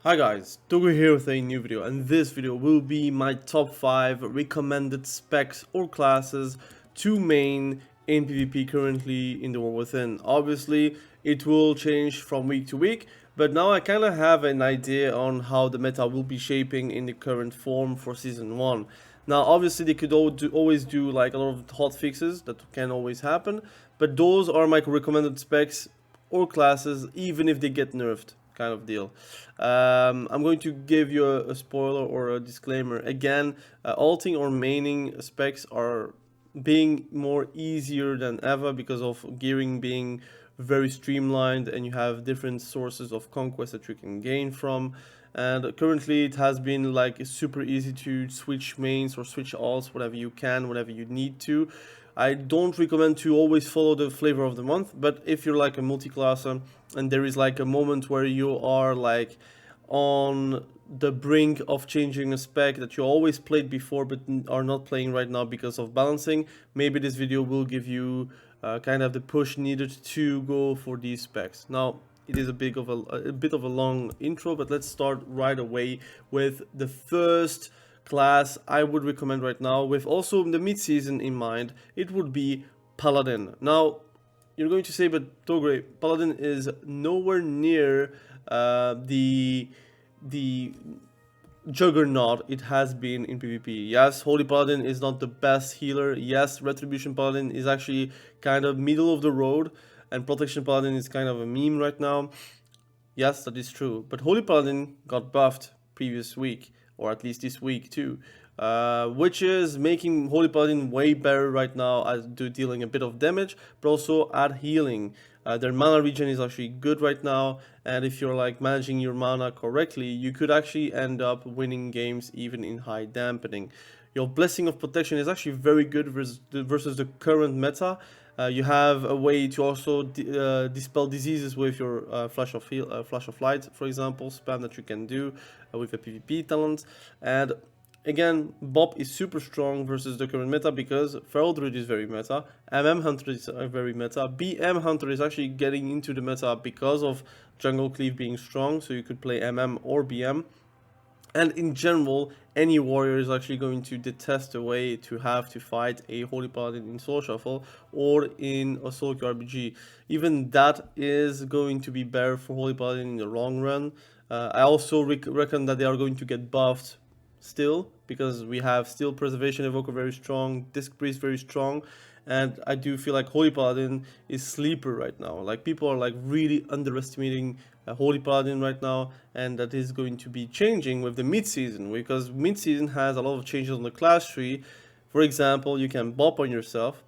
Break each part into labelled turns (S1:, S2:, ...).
S1: Hi guys, Togo here with a new video, and this video will be my top 5 recommended specs or classes to main in PvP currently in the War Within. Obviously, it will change from week to week, but now I kind of have an idea on how the meta will be shaping in the current form for Season 1. Now, obviously, they could always do like a lot of hot fixes, that can always happen, but those are my recommended specs or classes, even if they get nerfed, kind of deal. I'm going to give you a spoiler or a disclaimer. Again, alting or maining specs are being more easier than ever because of gearing being very streamlined, and you have different sources of conquest that you can gain from. And currently it has been like super easy to switch mains or switch alts whatever you can, whatever you need to. I don't recommend to always follow the flavor of the month, but if you're like a multi-classer and there is like a moment where you are like on the brink of changing a spec that you always played before but are not playing right now because of balancing, maybe this video will give you kind of the push needed to go for these specs. Now, it is a bit of a long intro, but let's start right away with the first class I would recommend right now, with also the mid-season in mind. It would be Paladin. Now, you're going to say, but Togre, Paladin is nowhere near the juggernaut it has been in PvP. Yes, Holy Paladin is not the best healer. Yes, Retribution Paladin is actually kind of middle of the road, and Protection Paladin is kind of a meme right now. Yes, that is true. But Holy Paladin got buffed previous week, or at least this week too, which is making Holy Paladin way better right now at dealing a bit of damage, but also at healing. Their mana regen is actually good right now, and if you're like managing your mana correctly, you could actually end up winning games even in high dampening. Your Blessing of Protection is actually very good versus the current meta. You have a way to also dispel diseases with your Flash of Light, for example, spam that you can do with a PvP talent. And again, Bob is super strong versus the current meta because Feral Druid is very meta, Hunter is very meta, Hunter is actually getting into the meta because of Jungle Cleave being strong, so you could play or BM. And in general, any warrior is actually going to detest the way to have to fight a Holy Paladin in Soul Shuffle or in a Soul RPG. Even that is going to be better for Holy Paladin in the long run. I also reckon that they are going to get buffed still, because we have still Preservation Evoker very strong, Disc Priest very strong, and I do feel like Holy Paladin is sleeper right now. Like, people are like really underestimating Holy Paladin right now, and that is going to be changing with the mid-season, because mid-season has a lot of changes on the class tree. For example, you can bop on yourself.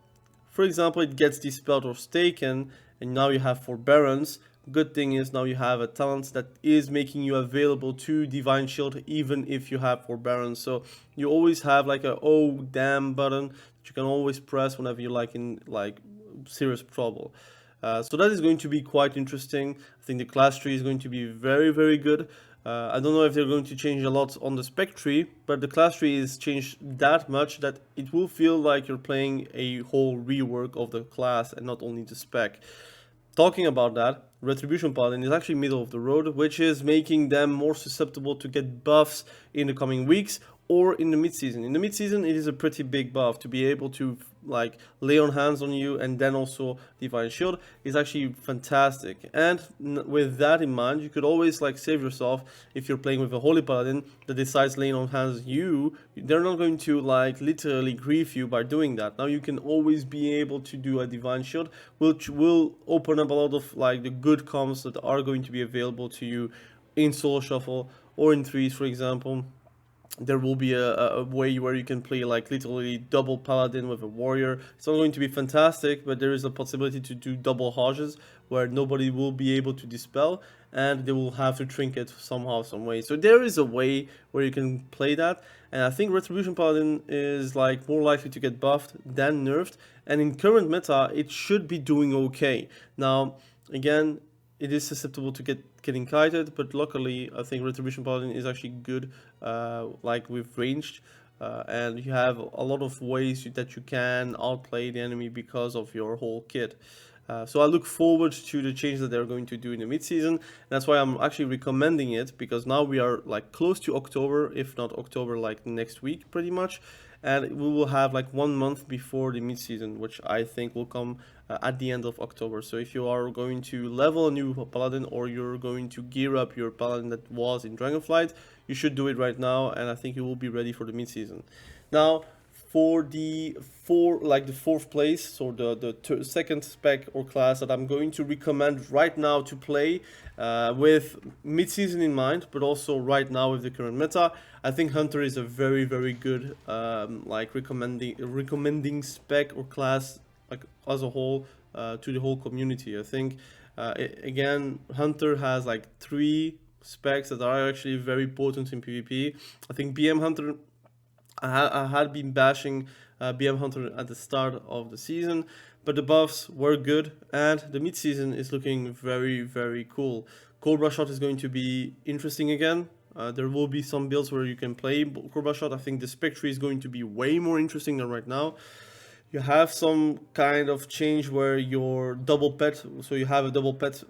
S1: For example, it gets dispelled or taken, and now you have Forbearance. Good thing is now you have a talent that is making you available to Divine Shield even if you have Forbearance. So you always have like a oh damn button that you can always press whenever you're like in like serious trouble. So that is going to be quite interesting. I think the class tree is going to be very good. I don't know if they're going to change a lot on the spec tree, but the class tree is changed that much that it will feel like you're playing a whole rework of the class and not only the spec. Talking about that, Retribution Paladin is actually middle of the road, which is making them more susceptible to get buffs in the coming weeks or in the mid-season. In the mid-season, it is a pretty big buff to be able to like lay on hands on you, and then also Divine Shield is actually fantastic. And with that in mind, you could always like save yourself if you're playing with a Holy Paladin that decides laying on hands you. They're not going to like literally grief you by doing that. Now you can always be able to do a Divine Shield, which will open up a lot of like the good comms that are going to be available to you in Soul Shuffle or in threes, for example. There will be a way where you can play like literally double paladin with a warrior. It's not going to be fantastic, but there is a possibility to do double Hodges where nobody will be able to dispel, and they will have to trinket somehow, some way. So there is a way where you can play that, and I think Retribution Paladin is like more likely to get buffed than nerfed, and in current meta it should be doing okay. Now, again, it is susceptible to getting kited, but luckily I think Retribution Paladin is actually good, like with ranged, and you have a lot of ways that you can outplay the enemy because of your whole kit. So I look forward to the changes that they're going to do in the mid-season. That's why I'm actually recommending it, because now we are like close to October, if not October, like next week pretty much. And we will have like 1 month before the mid-season, which I think will come at the end of October. So if you are going to level a new Paladin, or you're going to gear up your Paladin that was in Dragonflight, you should do it right now, and I think you will be ready for the mid-season. Now, for the fourth place, so the second spec or class that I'm going to recommend right now to play with mid-season in mind, but also right now with the current meta, I think Hunter is a very, very good like recommending spec or class like as a whole to the whole community. I think again, Hunter has like 3 specs that are actually very potent in PvP. I think BM Hunter, I had been bashing BM Hunter at the start of the season, but the buffs were good, and the mid-season is looking very, very cool. Cobra Shot is going to be interesting again. There will be some builds where you can play Cobra Shot. I think the Spectre is going to be way more interesting than right now. You have some kind of change where your double pet, so you have a double pet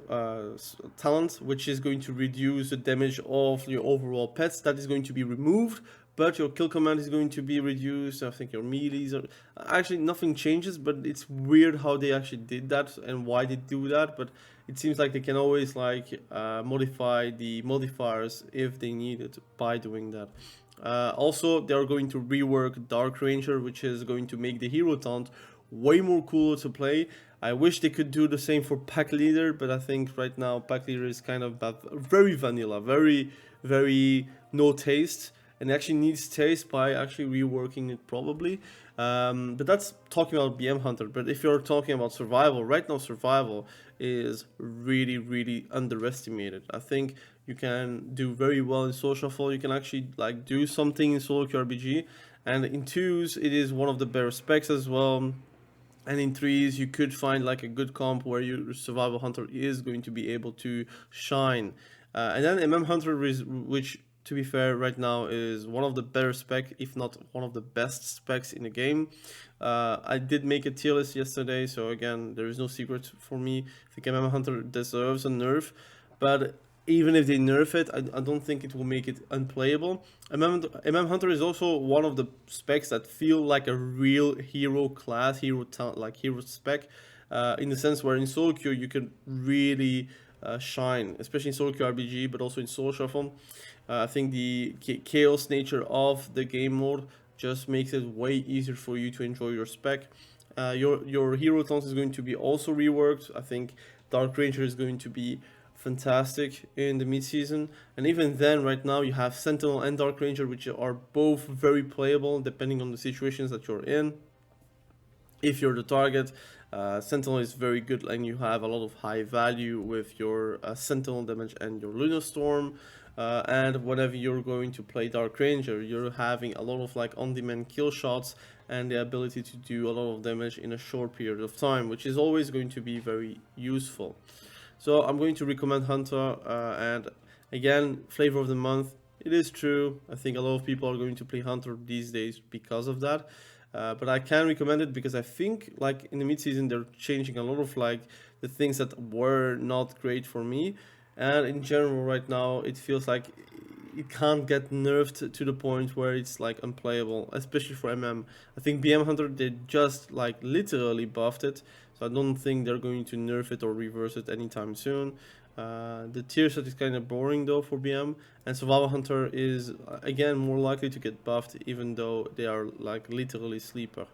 S1: talent, which is going to reduce the damage of your overall pets. That is going to be removed, but your kill command is going to be reduced. I think your melees are actually, nothing changes, but it's weird how they actually did that and why they do that. But it seems like they can always like modify the modifiers if they need it by doing that. Also, they are going to rework Dark Ranger, which is going to make the hero taunt way more cooler to play. I wish they could do the same for Pack Leader, but I think right now Pack Leader is kind of very vanilla, very, very no taste, and actually needs taste by actually reworking it probably. But that's talking about BM Hunter. But if you're talking about survival, right now survival is really, really underestimated. I think you can do very well in Soul Shuffle. You can actually like do something in solo queue RPG, and in 2s it is one of the better specs as well. And in 3s you could find like a good comp where your survival hunter is going to be able to shine. And then MM Hunter, which to be fair right now is one of the better spec, if not one of the best specs in the game. I did make a tier list yesterday, so again, there is no secret for me. I think MM Hunter deserves a nerf, but even if they nerf it, I don't think it will make it unplayable. MM Hunter is also one of the specs that feel like a real hero class, hero spec, in the sense where in solo queue you can really shine, especially in solo queue RPG, but also in Soul Shuffle. I think the chaos nature of the game mode just makes it way easier for you to enjoy your spec. Your hero taunt is going to be also reworked. I think Dark Ranger is going to be fantastic in the mid-season, and even then right now you have Sentinel and Dark Ranger, which are both very playable depending on the situations that you're in. If you're the target, Sentinel is very good, and you have a lot of high value with your Sentinel damage and your Lunar Storm. And whenever you're going to play Dark Ranger, you're having a lot of like on-demand kill shots and the ability to do a lot of damage in a short period of time, which is always going to be very useful. So I'm going to recommend Hunter, and again, flavor of the month. It is true, I think a lot of people are going to play Hunter these days because of that. But I can recommend it because I think like in the mid-season they're changing a lot of like the things that were not great for me. And in general right now it feels like it can't get nerfed to the point where it's like unplayable, especially for MM. I think BM Hunter, they just like literally buffed it, so I don't think they're going to nerf it or reverse it anytime soon. The tier set is kind of boring though for BM, and Survival Hunter is again more likely to get buffed, even though they are like literally sleeper.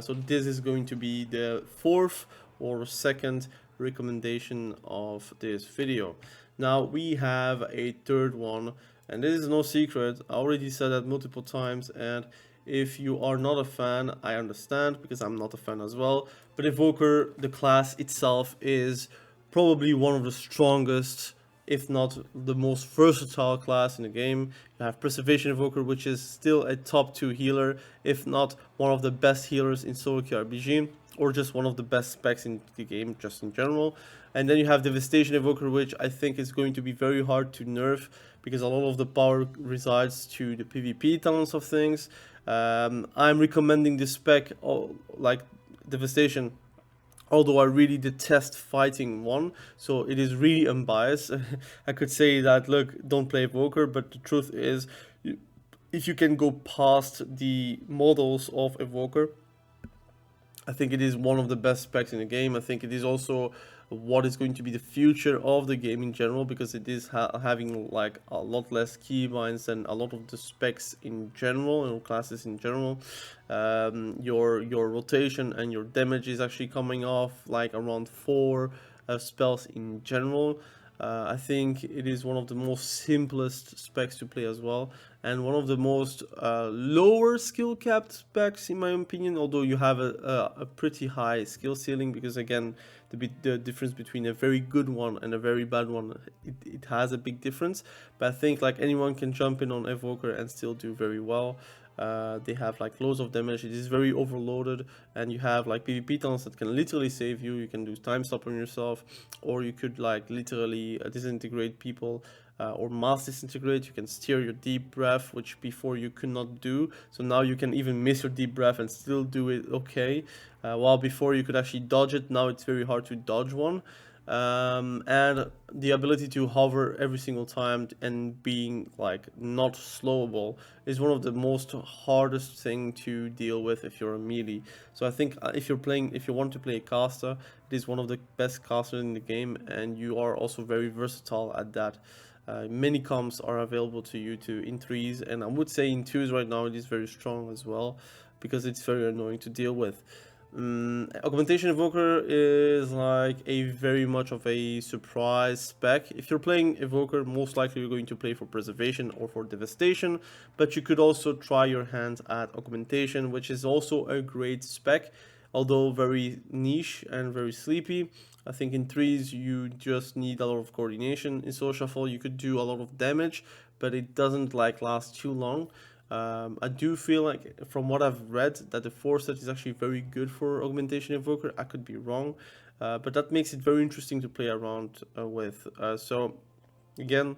S1: So this is going to be the fourth or second recommendation of this video. Now we have a third one, and this is no secret. I already said that multiple times, and if you are not a fan, I understand, because I'm not a fan as well. But Evoker, the class itself, is probably one of the strongest, if not the most versatile class in the game. You have Preservation Evoker, which is still a top 2 healer, if not one of the best healers in solo queue RPG, or just one of the best specs in the game just in general. And then you have Devastation Evoker, which I think is going to be very hard to nerf, because a lot of the power resides to the PvP talents of things. I'm recommending this spec, like Devastation, although I really detest fighting one, so it is really unbiased. I could say that, look, don't play Evoker, but the truth is, if you can go past the models of Evoker, I think it is one of the best specs in the game. I think it is also what is going to be the future of the game in general, because it is having like a lot less keybinds and a lot of the specs in general and classes in general. Your rotation and your damage is actually coming off like around 4 spells in general. I think it is one of the most simplest specs to play as well, and one of the most lower skill capped specs in my opinion, although you have a pretty high skill ceiling, because again, the difference between a very good one and a very bad one, it has a big difference. But I think like anyone can jump in on Evoker and still do very well. They have like loads of damage, it is very overloaded, and you have like PvP taunts that can literally save you. You can do time stop on yourself, or you could like literally disintegrate people, or mass disintegrate. You can steer your deep breath, which before you could not do, so now you can even miss your deep breath and still do it okay. While before you could actually dodge it, now it's very hard to dodge one. And the ability to hover every single time and being like not slowable is one of the most hardest thing to deal with if you're a melee. So I think if you want to play a caster, it is one of the best casters in the game, and you are also very versatile at that. Many comps are available to you in threes, and I would say in twos right now it is very strong as well, because it's very annoying to deal with. Augmentation Evoker is like a very much of a surprise spec. If you're playing Evoker, most likely you're going to play for Preservation or for Devastation, but you could also try your hand at Augmentation, which is also a great spec, although very niche and very sleepy. I think in threes you just need a lot of coordination. In Soul Shuffle you could do a lot of damage, but it doesn't like last too long. I do feel like, from what I've read, that the 4 set is actually very good for Augmentation Evoker. I could be wrong, but that makes it very interesting to play around with. So, again,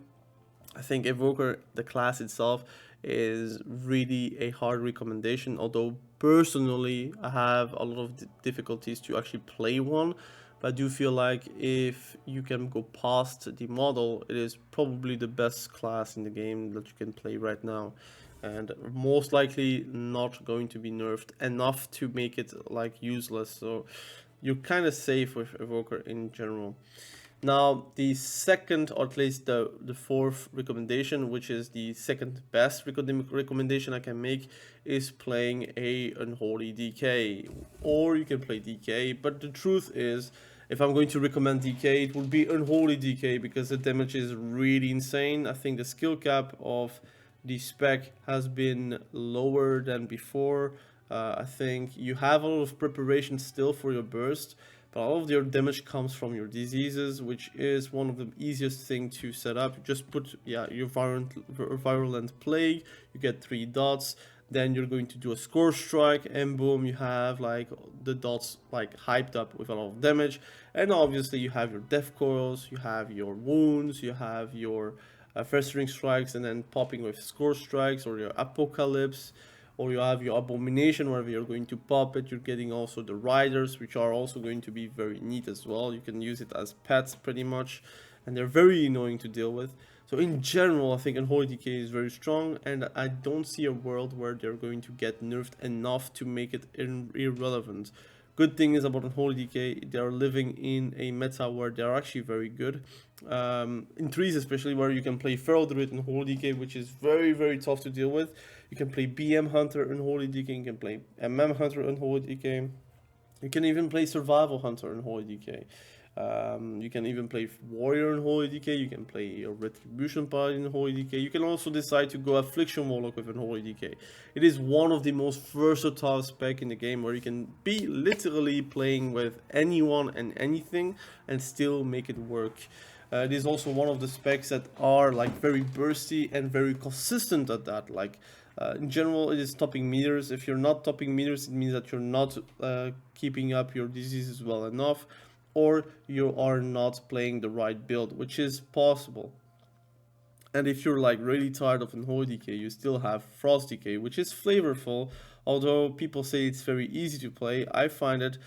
S1: I think Evoker, the class itself, is really a hard recommendation, although personally I have a lot of difficulties to actually play one. But I do feel like if you can go past the model, it is probably the best class in the game that you can play right now, and most likely not going to be nerfed enough to make it like useless. So you're kind of safe with Evoker in general. Now, the second, or at least the fourth recommendation, which is the second best recommendation I can make, is playing a Unholy DK. Or you can play DK, but the truth is, if I'm going to recommend DK, it would be Unholy DK, because the damage is really insane. I think the skill cap of the spec has been lower than before. I think you have a lot of preparation still for your burst, but all of your damage comes from your diseases, which is one of the easiest thing to set up. You just put your virulent plague, you get 3 dots, then you're going to do a score strike, and boom, you have like the dots like hyped up with a lot of damage. And obviously you have your death coils, you have your wounds, you have your festering strikes, and then popping with score strikes, or your apocalypse, or you have your abomination, wherever you're going to pop it. You're getting also the riders, which are also going to be very neat as well. You can use it as pets pretty much, and they're very annoying to deal with. So in general, I think Unholy DK is very strong, and I don't see a world where they're going to get nerfed enough to make it irrelevant. Good thing is about Unholy DK, they are living in a meta where they are actually very good. In threes especially, where you can play Feral Druid and Unholy DK, which is very, very tough to deal with. You can play BM Hunter and Unholy DK, you can play MM Hunter and Unholy DK. You can even play Survival Hunter and Unholy DK. You can even play Warrior and Holy DK, you can play your Retribution Paladin and Holy DK, you can also decide to go Affliction Warlock with an Holy DK. It is one of the most versatile spec in the game, where you can be literally playing with anyone and anything and still make it work. It is also one of the specs that are like very bursty and very consistent at that. Like in general, it is topping meters. If you're not topping meters, it means that you're not keeping up your diseases well enough, or you are not playing the right build, which is possible. And if you're like really tired of Unholy DK, you still have Frost DK, which is flavorful, although people say it's very easy to play. I find it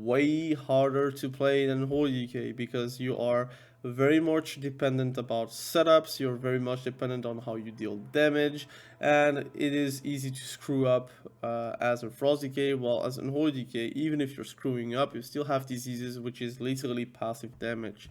S1: way harder to play than Unholy DK because you are very much dependent about setups, you're very much dependent on how you deal damage, and it is easy to screw up as a Frost DK, while as an Unholy DK, even if you're screwing up, you still have diseases, which is literally passive damage.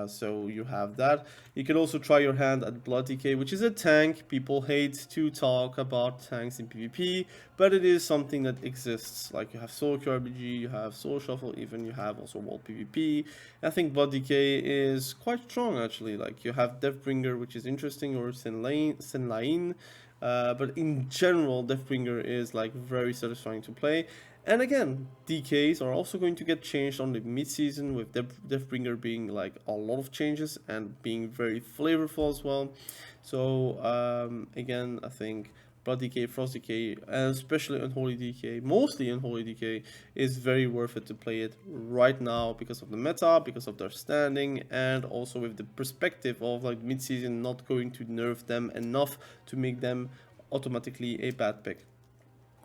S1: So you have that. You can also try your hand at Blood DK, which is a tank. People hate to talk about tanks in PvP, but it is something that exists. Like you have Soul QRBG, you have Soul Shuffle, even you have also World PvP. I think Blood DK is quite strong actually. Like you have Deathbringer, which is interesting, or Senlain. But in general, Deathbringer is like very satisfying to play. And again, DKs are also going to get changed on the mid-season, with Deathbringer being like a lot of changes and being very flavorful as well. So again, I think Blood DK, Frost DK, and especially Unholy DK, mostly Unholy DK, is very worth it to play it right now because of the meta, because of their standing, and also with the perspective of like mid-season not going to nerf them enough to make them automatically a bad pick.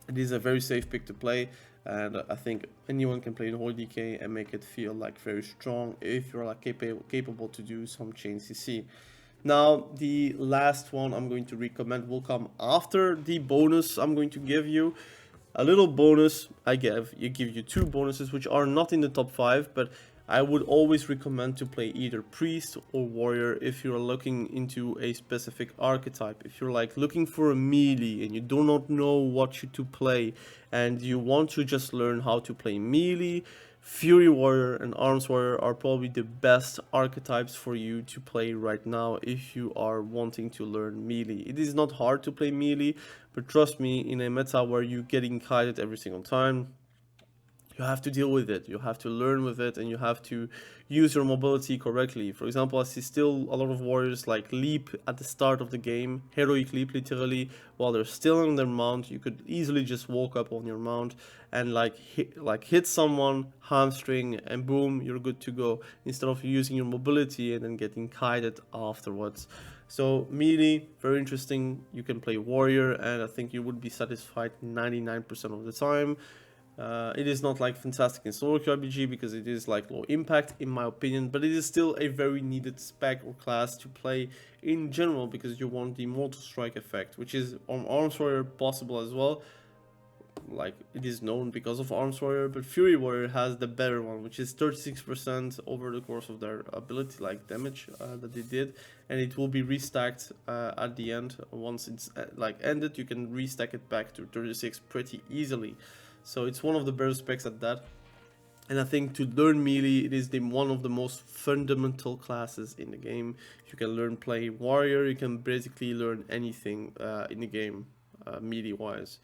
S1: It is a very safe pick to play, and I think anyone can play Unholy DK and make it feel like very strong if you're like capable to do some chain CC. Now, the last one I'm going to recommend will come after the bonus I'm going to give you. A little bonus I give you two bonuses which are not in the top 5, but I would always recommend to play either priest or warrior if you're looking into a specific archetype. If you're like looking for a melee and you do not know what to play and you want to just learn how to play melee, Fury Warrior and Arms Warrior are probably the best archetypes for you to play right now if you are wanting to learn melee. It is not hard to play melee, but trust me, in a meta where you're getting kited every single time, you have to deal with it, you have to learn with it, and you have to use your mobility correctly. For example, I see still a lot of warriors like leap at the start of the game, heroic leap literally, while they're still on their mount. You could easily just walk up on your mount and hit someone, hamstring, and boom, you're good to go, instead of using your mobility and then getting kited afterwards. So melee, very interesting. You can play warrior, and I think you would be satisfied 99% of the time. It is not like fantastic in solo RPG because it is like low impact in my opinion, but it is still a very needed spec or class to play in general because you want the mortal strike effect, which is on Arms Warrior possible as well. Like it is known because of Arms Warrior, but Fury Warrior has the better one, which is 36% over the course of their ability, like damage that they did, and it will be restacked at the end. Once it's ended, you can restack it back to 36 pretty easily. So it's one of the better specs at that. And I think to learn melee, it is one of the most fundamental classes in the game. If you can learn play warrior, you can basically learn anything in the game, melee wise.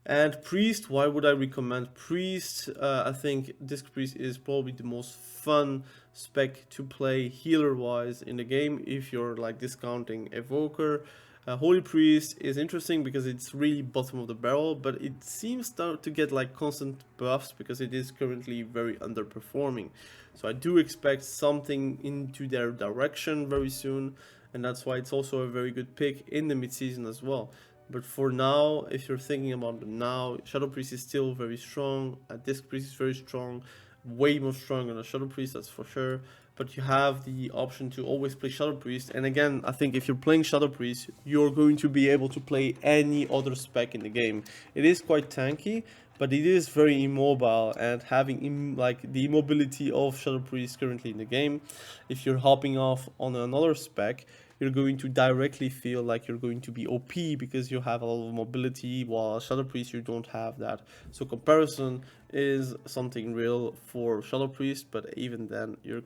S1: And priest, why would I recommend priest? I think disc priest is probably the most fun spec to play healer wise in the game if you're like discounting Evoker. Holy Priest is interesting because it's really bottom of the barrel, but it seems to get like constant buffs because it is currently very underperforming. So I do expect something into their direction very soon, and that's why it's also a very good pick in the mid-season as well. But for now, if you're thinking about it now, Shadow Priest is still very strong, Disc Priest is very strong, way more strong than a Shadow Priest, that's for sure. But you have the option to always play Shadow Priest, and again, I think if you're playing Shadow Priest, you're going to be able to play any other spec in the game. It is quite tanky, but it is very immobile, and having the immobility of Shadow Priest currently in the game, if you're hopping off on another spec, you're going to directly feel like you're going to be OP because you have a lot of mobility, while Shadow Priest you don't have that. So comparison is something real for Shadow Priest, but even then you're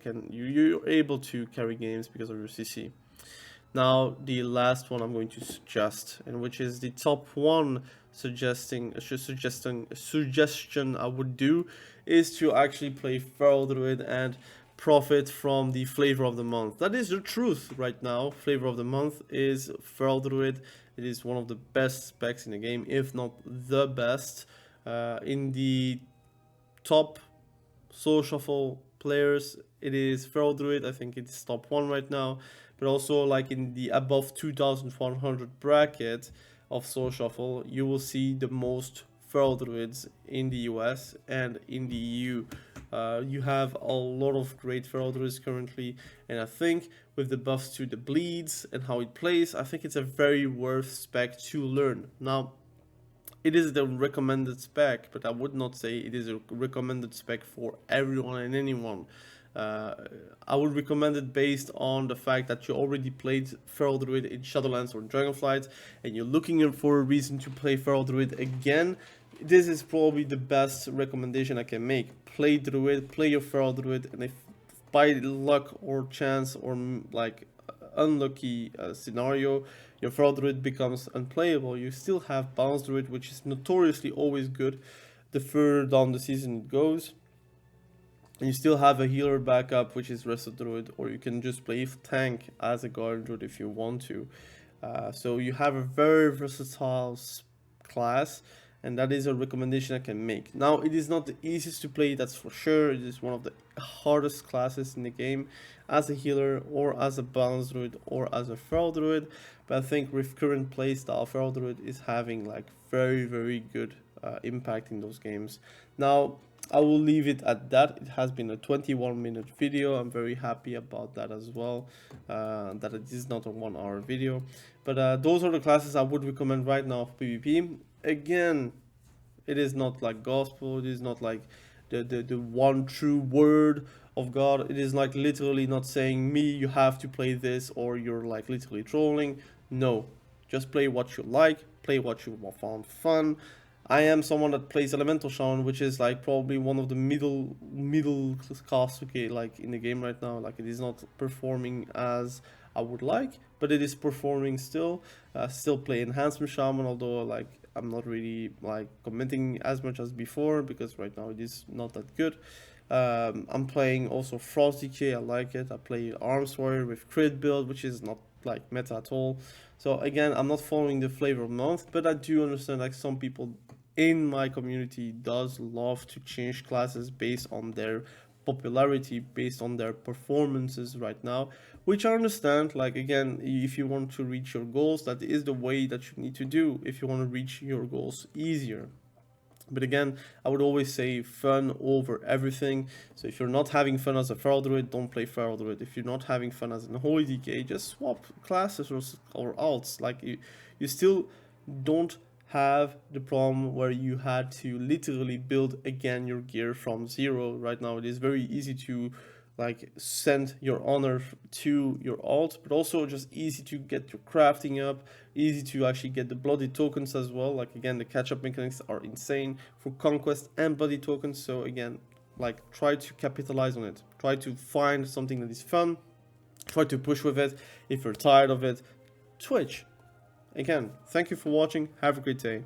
S1: able to carry games because of your CC. Now the last one I'm going to suggest, and which is the top one suggestion I would do, is to actually play Feral Druid and profit from the flavor of the month. That is the truth right now. Flavor of the month is Feral Druid. It is one of the best specs in the game, if not the best. In the top Soul Shuffle players, it is Feral Druid. I think it's top 1 right now, but also like in the above 2100 bracket of Soul Shuffle, you will see the most feral druids in the US and in the EU. You have a lot of great feral druids currently, and I think with the buffs to the bleeds and how it plays, I think it's a very worth spec to learn. Now, it is the recommended spec, but I would not say it is a recommended spec for everyone and anyone. I would recommend it based on the fact that you already played Feral Druid in Shadowlands or Dragonflight, and you're looking for a reason to play Feral Druid again. This is probably the best recommendation I can make. Play Druid, play your Feral Druid, and if by luck or chance or like unlucky scenario your Feral Druid becomes unplayable, you still have Balance Druid, which is notoriously always good the further down the season it goes. And you still have a healer backup, which is Resto Druid, or you can just play tank as a Guardian Druid if you want to. So you have a very versatile class, and that is a recommendation I can make. Now, it is not the easiest to play, that's for sure. It is one of the hardest classes in the game as a healer, or as a Balance Druid, or as a Feral Druid. But I think with current playstyle, Feral Druid is having like very, very good impact in those games. Now, I will leave it at that. It has been a 21-minute video. I'm very happy about that as well, that it is not a 1-hour video. But those are the classes I would recommend right now for PvP. Again, it is not like gospel. It is not like the one true word of God. It is like literally not saying me, you have to play this, or you're like literally trolling. No, just play what you like, play what you found fun. I am someone that plays Elemental Shaman, which is like probably one of the middle class, okay, like in the game right now. Like, it is not performing as I would like, but it is performing still. Still play Enhancement Shaman, although like I'm not really like commenting as much as before, because right now it is not that good. I'm playing also Frost Decay, I like it. I play Arms Warrior with crit build, which is not like meta at all. So again, I'm not following the flavor of the month, but I do understand like some people in my community does love to change classes based on their popularity, based on their performances right now, which I understand. Like, again, if you want to reach your goals, that is the way that you need to do if you want to reach your goals easier. But again, I would always say fun over everything. So if you're not having fun as a Feral Druid, don't play Feral Druid. If you're not having fun as an Unholy DK, just swap classes or alts. Like, you still don't have the problem where you had to literally build again your gear from zero. Right now it is very easy to like send your honor to your alt, but also just easy to get your crafting up, easy to actually get the bloody tokens as well. Like, again, the catch-up mechanics are insane for conquest and bloody tokens. So again, like, try to capitalize on it, try to find something that is fun, try to push with it. If you're tired of it, switch. Again, thank you for watching. Have a great day.